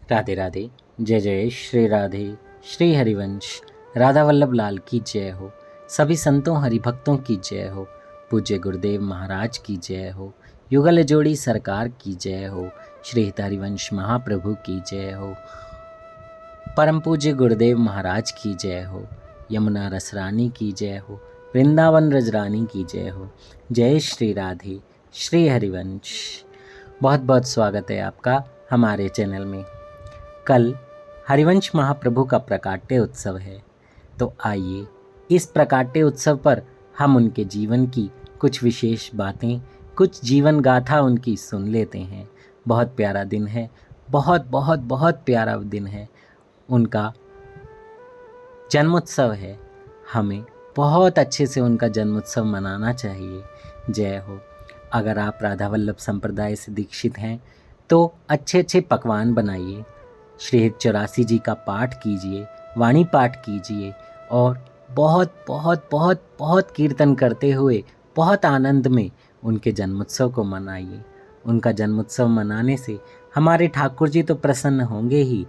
राधे राधे। जय जय श्री राधे। श्री हरिवंश राधा वल्लभ लाल की जय हो। सभी संतों हरिभक्तों की जय हो। पूज्य गुरुदेव महाराज की जय हो। युगल जोड़ी सरकार की जय हो। श्री हरिवंश महाप्रभु की जय हो। परम पूज्य गुरुदेव महाराज की जय हो। यमुना रसरानी की जय हो। वृंदावन रजरानी की जय हो। जय श्री राधे। श्री हरिवंश। बहुत बहुत स्वागत है आपका हमारे चैनल में। कल हरिवंश महाप्रभु का प्रकाट्य उत्सव है, तो आइए इस प्रकाट्य उत्सव पर हम उनके जीवन की कुछ विशेष बातें, कुछ जीवन गाथा उनकी सुन लेते हैं। बहुत प्यारा दिन है, बहुत बहुत बहुत प्यारा दिन है। उनका जन्मोत्सव है, हमें बहुत अच्छे से उनका जन्मोत्सव मनाना चाहिए। जय हो। अगर आप राधा वल्लभ संप्रदाय से दीक्षित हैं तो अच्छे अच्छे पकवान बनाइए, श्री 84 जी का पाठ कीजिए, वाणी पाठ कीजिए और बहुत बहुत बहुत बहुत कीर्तन करते हुए बहुत आनंद में उनके जन्मोत्सव को मनाइए। उनका जन्मोत्सव मनाने से हमारे ठाकुर जी तो प्रसन्न होंगे ही,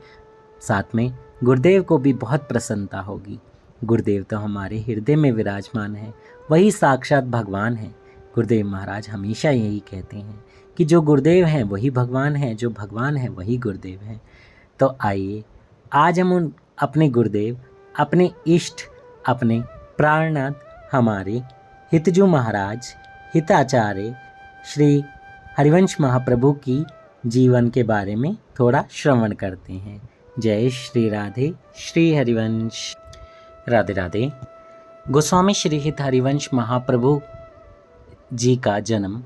साथ में गुरुदेव को भी बहुत प्रसन्नता होगी। गुरुदेव तो हमारे हृदय में विराजमान है, वही साक्षात भगवान है। गुरुदेव महाराज हमेशा यही कहते हैं कि जो गुरुदेव हैं वही भगवान है, जो भगवान है वही गुरुदेव हैं। तो आइए आज हम अपने गुरुदेव, अपने इष्ट, अपने प्राणनाथ, हमारे हितजू महाराज, हिताचार्य श्री हरिवंश महाप्रभु की जीवन के बारे में थोड़ा श्रवण करते हैं। जय श्री राधे। श्री हरिवंश। राधे राधे। गोस्वामी श्री हित हरिवंश महाप्रभु जी का जन्म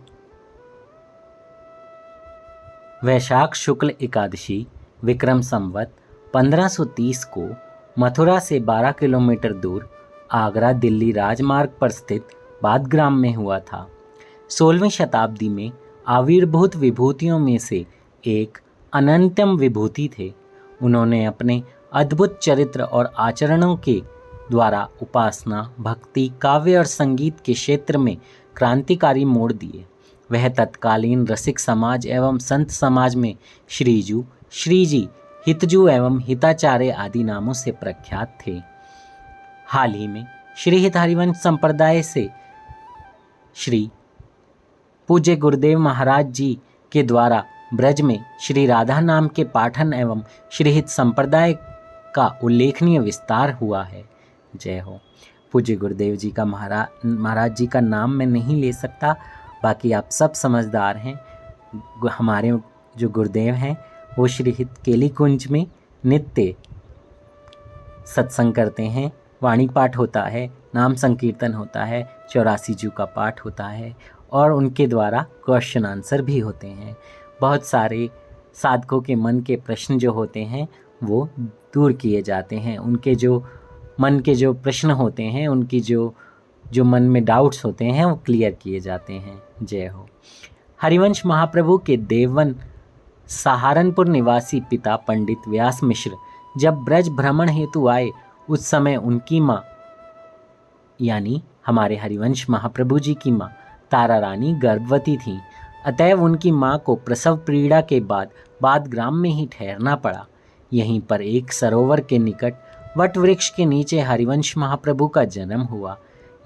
वैशाख शुक्ल एकादशी विक्रम संवत 1530 को मथुरा से 12 किलोमीटर दूर आगरा दिल्ली राजमार्ग पर स्थित बादग्राम में हुआ था। 16वीं शताब्दी में आविर्भूत विभूतियों में से एक अनंतम विभूति थे। उन्होंने अपने अद्भुत चरित्र और आचरणों के द्वारा उपासना, भक्ति, काव्य और संगीत के क्षेत्र में क्रांतिकारी मोड़ दिए। वह तत्कालीन रसिक समाज एवं संत समाज में श्रीजू, श्रीजी, हितजू एवं हिताचार्य आदि नामों से प्रख्यात थे। हाल ही में श्री हित हरिवंश संप्रदाय से श्री पूज्य गुरुदेव महाराज जी के द्वारा ब्रज में श्री राधा नाम के पाठन एवं श्री हित संप्रदाय का उल्लेखनीय विस्तार हुआ है। जय हो। पूज्य गुरुदेव जी का महाराज जी का नाम मैं नहीं ले सकता, बाकी आप सब समझदार हैं। हमारे जो गुरुदेव हैं वो श्री हित केली कुंज में नित्य सत्संग करते हैं, वाणी पाठ होता है, नाम संकीर्तन होता है, 84 जी का पाठ होता है और उनके द्वारा क्वेश्चन आंसर भी होते हैं। बहुत सारे साधकों के मन के प्रश्न जो होते हैं वो दूर किए जाते हैं। उनके जो मन के जो प्रश्न होते हैं, उनकी जो मन में डाउट्स होते हैं वो क्लियर किए जाते हैं। जय हो। हरिवंश महाप्रभु के देववन सहारनपुर निवासी पिता पंडित व्यास मिश्र जब ब्रज भ्रमण हेतु आए, उस समय उनकी माँ यानी हमारे हरिवंश महाप्रभु जी की माँ तारा रानी गर्भवती थीं। अतएव उनकी माँ को प्रसव पीड़ा के बाद बादग्राम में ही ठहरना पड़ा। यहीं पर एक सरोवर के निकट वट वृक्ष के नीचे हरिवंश महाप्रभु का जन्म हुआ।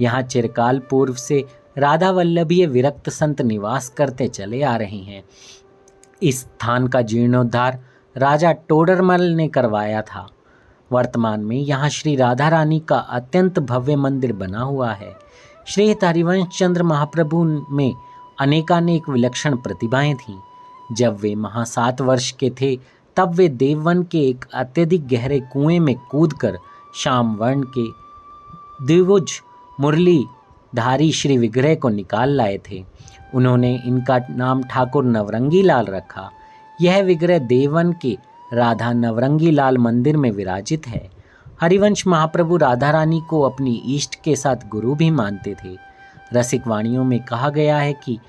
यहाँ चिरकाल पूर्व से राधा वल्लभीय विरक्त संत निवास करते चले आ रहे हैं। इस स्थान का जीर्णोद्धार राजा टोडरमल ने करवाया था। वर्तमान में यहाँ श्री राधा रानी का अत्यंत भव्य मंदिर बना हुआ है। श्री हरिवंश चंद्र महाप्रभु में अनेकानेक विलक्षण प्रतिभाएं थीं। जब वे 7 वर्ष के थे तब वे देववन के एक अत्यधिक गहरे कुएं में कूदकर श्याम वर्ण के द्विभुज मुरली धारी श्री विग्रह को निकाल लाए थे। उन्होंने इनका नाम ठाकुर नवरंगी लाल रखा। यह विग्रह देववन के राधा नवरंगी लाल मंदिर में विराजित है। हरिवंश महाप्रभु राधा रानी को अपनी इष्ट के साथ गुरु भी मानते थे। रसिक वाणियों में कहा गया है कि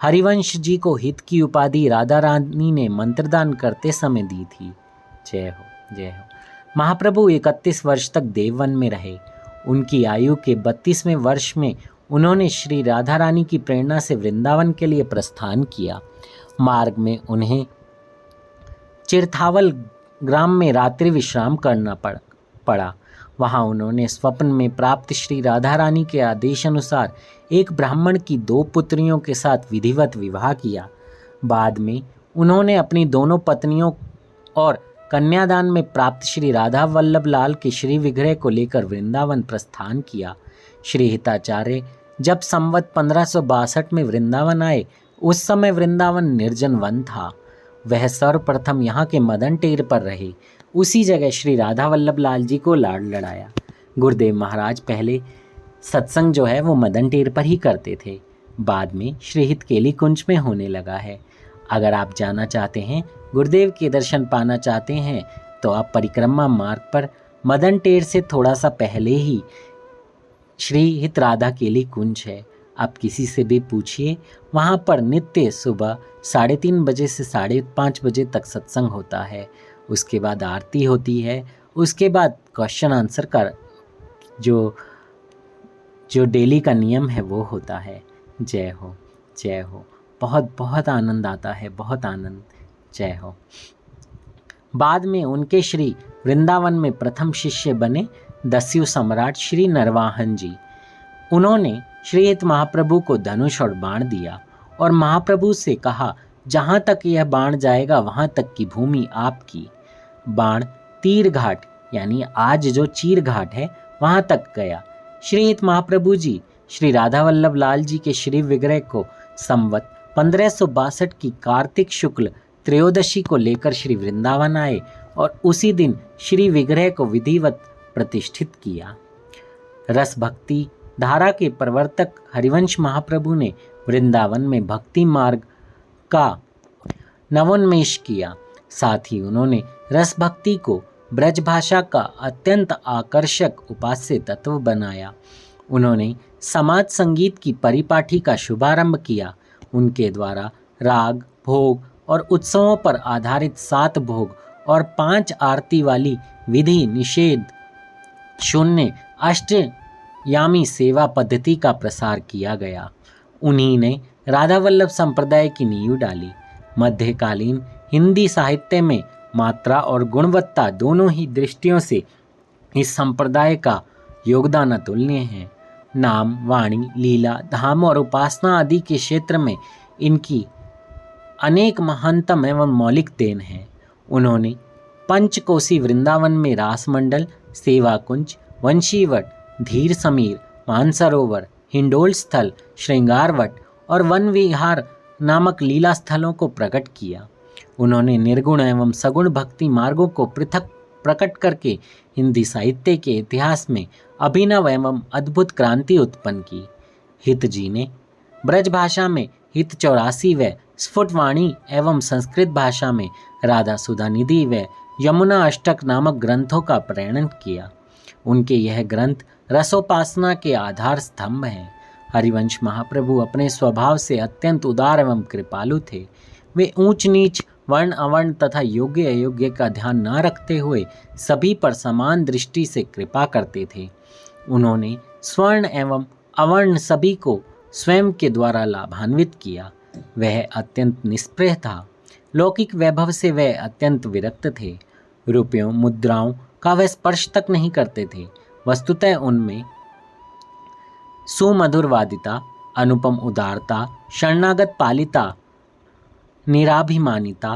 हरिवंश जी को हित की उपाधि राधा रानी ने मंत्रदान करते समय दी थी। जय हो। जय हो। महाप्रभु 31 वर्ष तक देववन में रहे। उनकी आयु के 32वें वर्ष में उन्होंने श्री राधा रानी की प्रेरणा से वृंदावन के लिए प्रस्थान किया। मार्ग में उन्हें चिरथावल ग्राम में रात्रि विश्राम करना पड़ा। वहाँ उन्होंने स्वप्न में प्राप्त श्री राधा रानी के आदेश अनुसार एक ब्राह्मण की 2 पुत्रियों के साथ विधिवत विवाह किया। बाद में उन्होंने अपनी दोनों पत्नियों और कन्यादान में प्राप्त श्री राधा वल्लभ लाल के श्री विग्रह को लेकर वृंदावन प्रस्थान किया। श्री हिताचार्य जब संवत 1562 में वृंदावन आए, उस समय वृंदावन निर्जन वन था। वह सर्वप्रथम यहाँ के मदन टेर पर रहे। उसी जगह श्री राधा वल्लभ लाल जी को लाड़ लड़ाया। गुरुदेव महाराज पहले सत्संग जो है वो मदन टेर पर ही करते थे, बाद में श्री हित केली कुंज में होने लगा है। अगर आप जाना चाहते हैं, गुरुदेव के दर्शन पाना चाहते हैं, तो आप परिक्रमा मार्ग पर मदन टेर से थोड़ा सा पहले ही श्री हित राधा केली कुंज है। आप किसी से भी पूछिए, वहाँ पर नित्य सुबह 3:30 बजे से 5:30 बजे तक सत्संग होता है। उसके बाद आरती होती है। उसके बाद क्वेश्चन आंसर का जो डेली का नियम है वो होता है। जय हो, जय हो। बहुत बहुत आनंद आता है, बहुत आनंद। जय हो। बाद में उनके श्री वृंदावन में प्रथम शिष्य बने दस्यु सम्राट श्री नरवाहन जी। उन्होंने श्री हित महाप्रभु को धनुष और बाण दिया और महाप्रभु से कहा, जहाँ तक यह बाण जाएगा वहाँ तक की भूमि आपकी। बाण तीर घाट यानी आज जो चीर घाट है वहाँ तक गया। श्री हित महाप्रभु जी श्री राधा वल्लभ लाल जी के श्री विग्रह को संवत 1562 की कार्तिक शुक्ल त्रयोदशी को लेकर श्री वृंदावन आए और उसी दिन श्री विग्रह को विधिवत प्रतिष्ठित किया। रस भक्ति धारा के प्रवर्तक हरिवंश महाप्रभु ने वृंदावन में भक्ति मार्ग का नवोन्मेष किया। साथ ही उन्होंने रस भक्ति को ब्रज भाषा का अत्यंत आकर्षक उपास्य तत्व बनाया। उन्होंने समाज संगीत की परिपाठी का शुभारंभ किया। उनके द्वारा राग, भोग और उत्सवों पर आधारित 7 भोग और 5 आरती वाली विधि निषेध शून्य अष्टयामी सेवा पद्धति का प्रसार किया गया। उन्हीं ने राधा वल्लभ संप्रदाय की नींव डाली। मध्यकालीन हिंदी साहित्य में मात्रा और गुणवत्ता दोनों ही दृष्टियों से इस संप्रदाय का योगदान अतुलनीय है। नाम, वाणी, लीला, धाम और उपासना आदि के क्षेत्र में इनकी अनेक महानतम एवं मौलिक देन है। उन्होंने पंचकोसी वृंदावन में रास मंडल, सेवा कुंज, वंशीवट, धीर समीर, मानसरोवर, हिंडोल स्थल, श्रृंगारवट और वन विहार नामक लीला स्थलों को प्रकट किया। उन्होंने निर्गुण एवं सगुण भक्ति मार्गों को पृथक प्रकट करके हिंदी साहित्य के इतिहास में अभिनव एवं अद्भुत क्रांति उत्पन्न की। हित जी ने ब्रज भाषा में हित 84 व स्फुटवाणी एवं संस्कृत भाषा में राधा सुधा निधि व यमुना अष्टक नामक ग्रंथों का प्रणयन किया। उनके यह ग्रंथ रसोपासना के आधार स्तंभ हैं। हरिवंश महाप्रभु अपने स्वभाव से अत्यंत उदार एवं कृपालु थे। वे ऊंच नीच, वर्ण अवर्ण तथा योग्य अयोग्य का ध्यान न रखते हुए सभी पर समान दृष्टि से कृपा करते थे। उन्होंने स्वर्ण एवं अवर्ण सभी को स्वयं के द्वारा लाभान्वित किया। वह अत्यंत निष्प्रिय था। लौकिक वैभव से वह अत्यंत विरक्त थे। रुपयों, मुद्राओं का वह स्पर्श तक नहीं करते थे। वस्तुतः उनमें सुमधुरवादिता, अनुपम उदारता, शरणागत पालिता, निराभिमानिता,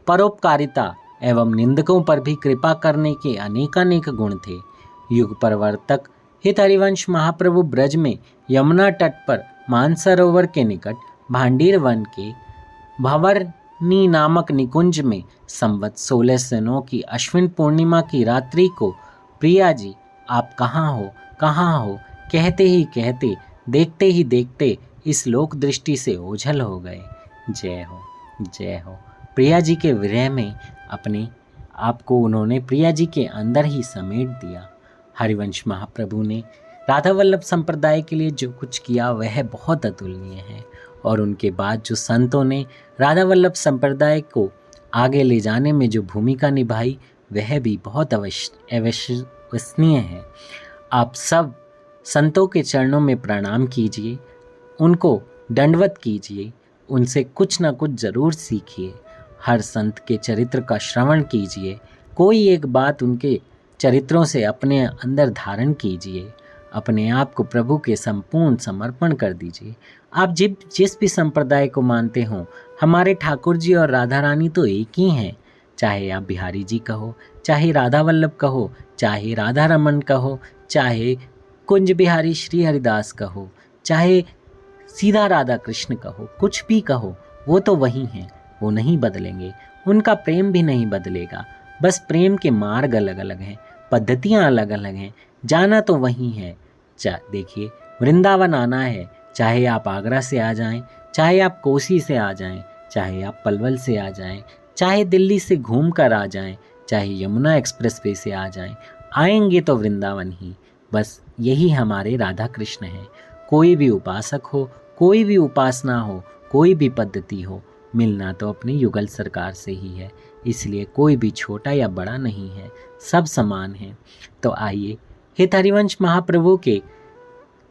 परोपकारिता एवं निंदकों पर भी कृपा करने के अनेकानेक गुण थे। युग प्रवर्तक हित हरिवंश महाप्रभु ब्रज में यमुना तट पर मानसरोवर के निकट भांडीर वन के भंवरनी नामक निकुंज में संवत 1609 की अश्विन पूर्णिमा की रात्रि को प्रिया जी आप कहाँ हो, कहाँ हो कहते ही कहते, देखते ही देखते इस लोक दृष्टि से ओझल हो गए। जय हो, जय हो। प्रिया जी के विरह में अपने आप को उन्होंने प्रिया जी के अंदर ही समेट दिया। हरिवंश महाप्रभु ने राधा वल्लभ संप्रदाय के लिए जो कुछ किया वह बहुत अतुलनीय है और उनके बाद जो संतों ने राधा वल्लभ संप्रदाय को आगे ले जाने में जो भूमिका निभाई वह भी बहुत अविश्वसनीय है। आप सब संतों के चरणों में प्रणाम कीजिए, उनको दंडवत कीजिए, उनसे कुछ ना कुछ ज़रूर सीखिए। हर संत के चरित्र का श्रवण कीजिए, कोई एक बात उनके चरित्रों से अपने अंदर धारण कीजिए, अपने आप को प्रभु के संपूर्ण समर्पण कर दीजिए। आप जिस भी संप्रदाय को मानते हो, हमारे ठाकुर जी और राधा रानी तो एक ही हैं। चाहे आप बिहारी जी कहो, चाहे राधा वल्लभ कहो, चाहे राधा रमन कहो, चाहे कुंज बिहारी श्री हरिदास कहो, चाहे सीधा राधा कृष्ण कहो, कुछ भी कहो, वो तो वही हैं, वो नहीं बदलेंगे, उनका प्रेम भी नहीं बदलेगा। बस प्रेम के मार्ग अलग अलग हैं, पद्धतियाँ अलग अलग हैं, जाना तो वही है। देखिए, वृंदावन आना है, चाहे आप आगरा से आ जाएं, चाहे आप कोसी से आ जाएं, चाहे आप पलवल से आ जाएं, चाहे दिल्ली से घूम कर आ जाएं, चाहे यमुना एक्सप्रेसवे से आ जाएं, आएंगे तो वृंदावन ही। बस यही हमारे राधा कृष्ण हैं। कोई भी उपासक हो, कोई भी उपासना हो, कोई भी पद्धति हो, मिलना तो अपनी युगल सरकार से ही है। इसलिए कोई भी छोटा या बड़ा नहीं है, सब समान हैं। तो आइए हित हरिवंश महाप्रभु के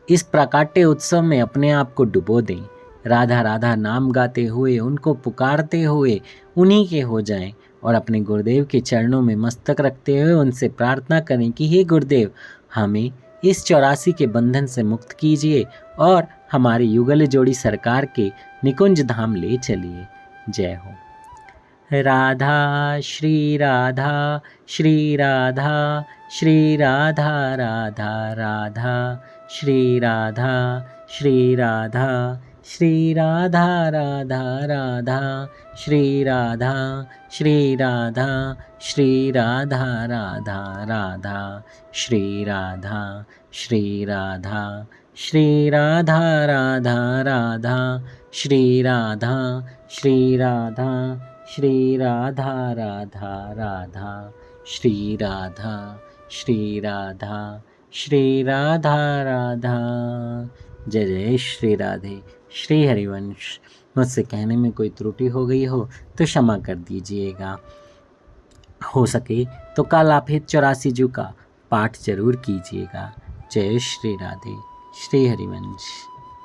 इस प्राकाट्य उत्सव में अपने आप को डुबो दें। राधा राधा नाम गाते हुए, उनको पुकारते हुए उन्हीं के हो जाएं और अपने गुरुदेव के चरणों में मस्तक रखते हुए उनसे प्रार्थना करें कि हे गुरुदेव, हमें इस 84 के बंधन से मुक्त कीजिए और हमारी युगल जोड़ी सरकार के निकुंज धाम ले चलिए। जय हो। राधा श्री राधा श्री राधा श्री राधा राधा राधा श्री राधा श्री राधा श्री राधा राधा राधा श्री राधा श्री राधा श्री राधा राधा राधा श्री राधा श्री राधा श्री राधा राधा राधा श्री राधा श्री राधा श्री राधा राधा राधा श्री राधा श्री राधा श्री राधा राधा। जय जय श्री राधे। श्री हरिवंश। मुझसे कहने में कोई त्रुटि हो गई हो तो क्षमा कर दीजिएगा। हो सके तो कल आप हित 84 का पाठ जरूर कीजिएगा। जय श्री राधे। श्री हरिवंश।